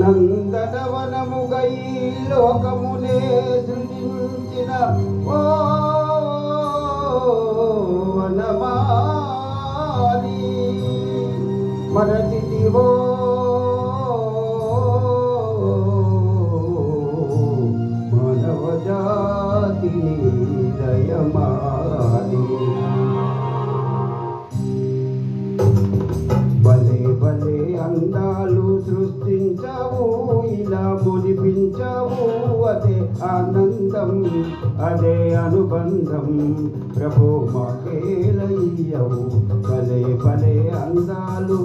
నందనవనముగై లోకమునే సృజించిన ఓ వనమాలి మరచితివో మానవ జాతిని దయమాలి. భలే భలే అందాలు సృష్టించావు, ఇలా మురిపించావు, అదే ఆనందం, అదే అనుబంధం, ప్రభు మాకేలయ్యవు. భలే భలే అందాలు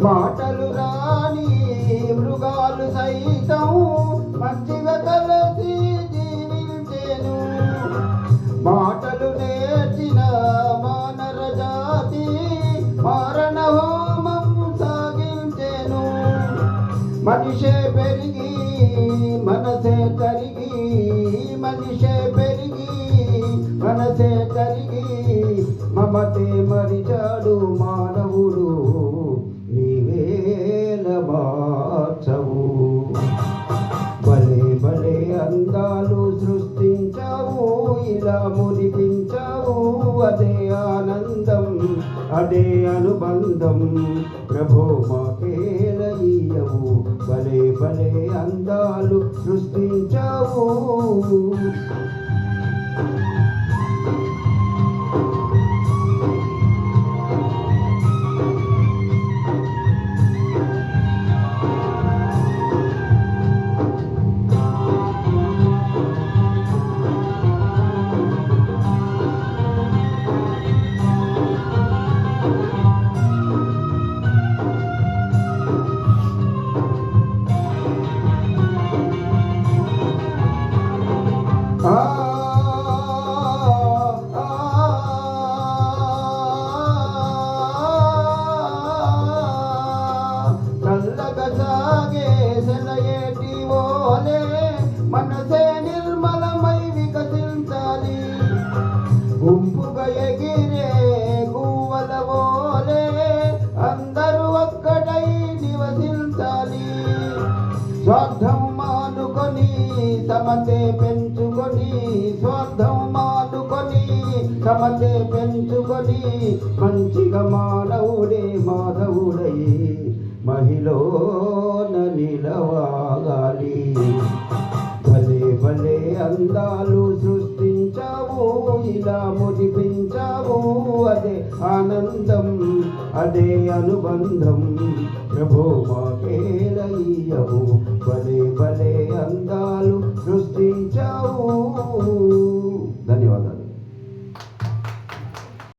మాటలు రాని మృగాలు సైతం మంచిగా కలిసి జీవించేను. మాటలు నేర్చిన మానవ జాతి మారణ హోమం సాగించేను. మనిషే పెరిగి మనసే కరిగి, మనిషే పెరిగి మనసే కరిగి, మమతే మరిచాడు మానవుడు, నీవేల మార్చవు. భలే భలే అందాలు సృష్టించావు, ఇలా మురిపించావు, అదే ఆనందం, అదే అనుబంధం, ప్రభు మాకేలయ్యవు. భలే భలే అందాలు సృష్టించావు. చల్లగా సాగే సెలయేటి ఓలే మనసే నిర్మలమై వికసించాలి. గుంపుగా ఎగిరే గువ్వల ఓలే అందరూ ఒక్కటై నివసించాలి. స్వార్థం మానుకొని సమతే పెంచుకొని, స్వార్థం మానుకొని సమతే పెంచుకొని, మంచిగా మానవుడే మాధవుడై మహిళన నిలవాగాలి. భలే భలే అందాలు సృష్టించావు, ఇలా మురిపించావు, అదే ఆనందం, అదే అనుబంధం, ప్రభు మాకేలయ్యవు. భలే భలే అందాలు సృష్టించావు.